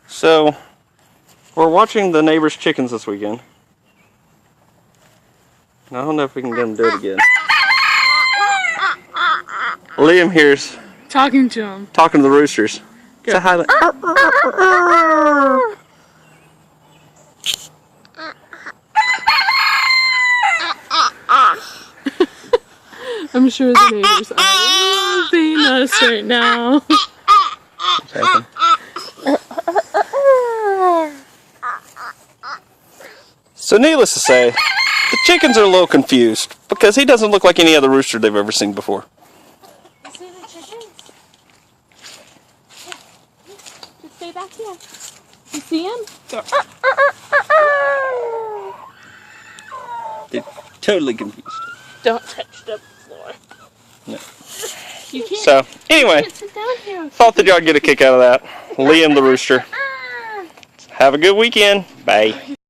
So, we're watching the neighbor's chickens this weekend. I don't know if we can get them to do it again. Liam here's talking to him. Talking to the roosters. Good. Say hi. I'm sure the neighbors are loving us right now. So needless to say, the chickens are a little confused because he doesn't look like any other rooster they've ever seen before. You see the chickens? Just stay back here. You see them? They're totally confused. Don't touch the floor. No. You can't. So, anyway, You can't sit down here. thought that y'all get a kick out of that. Liam the rooster. Have a good weekend. Bye.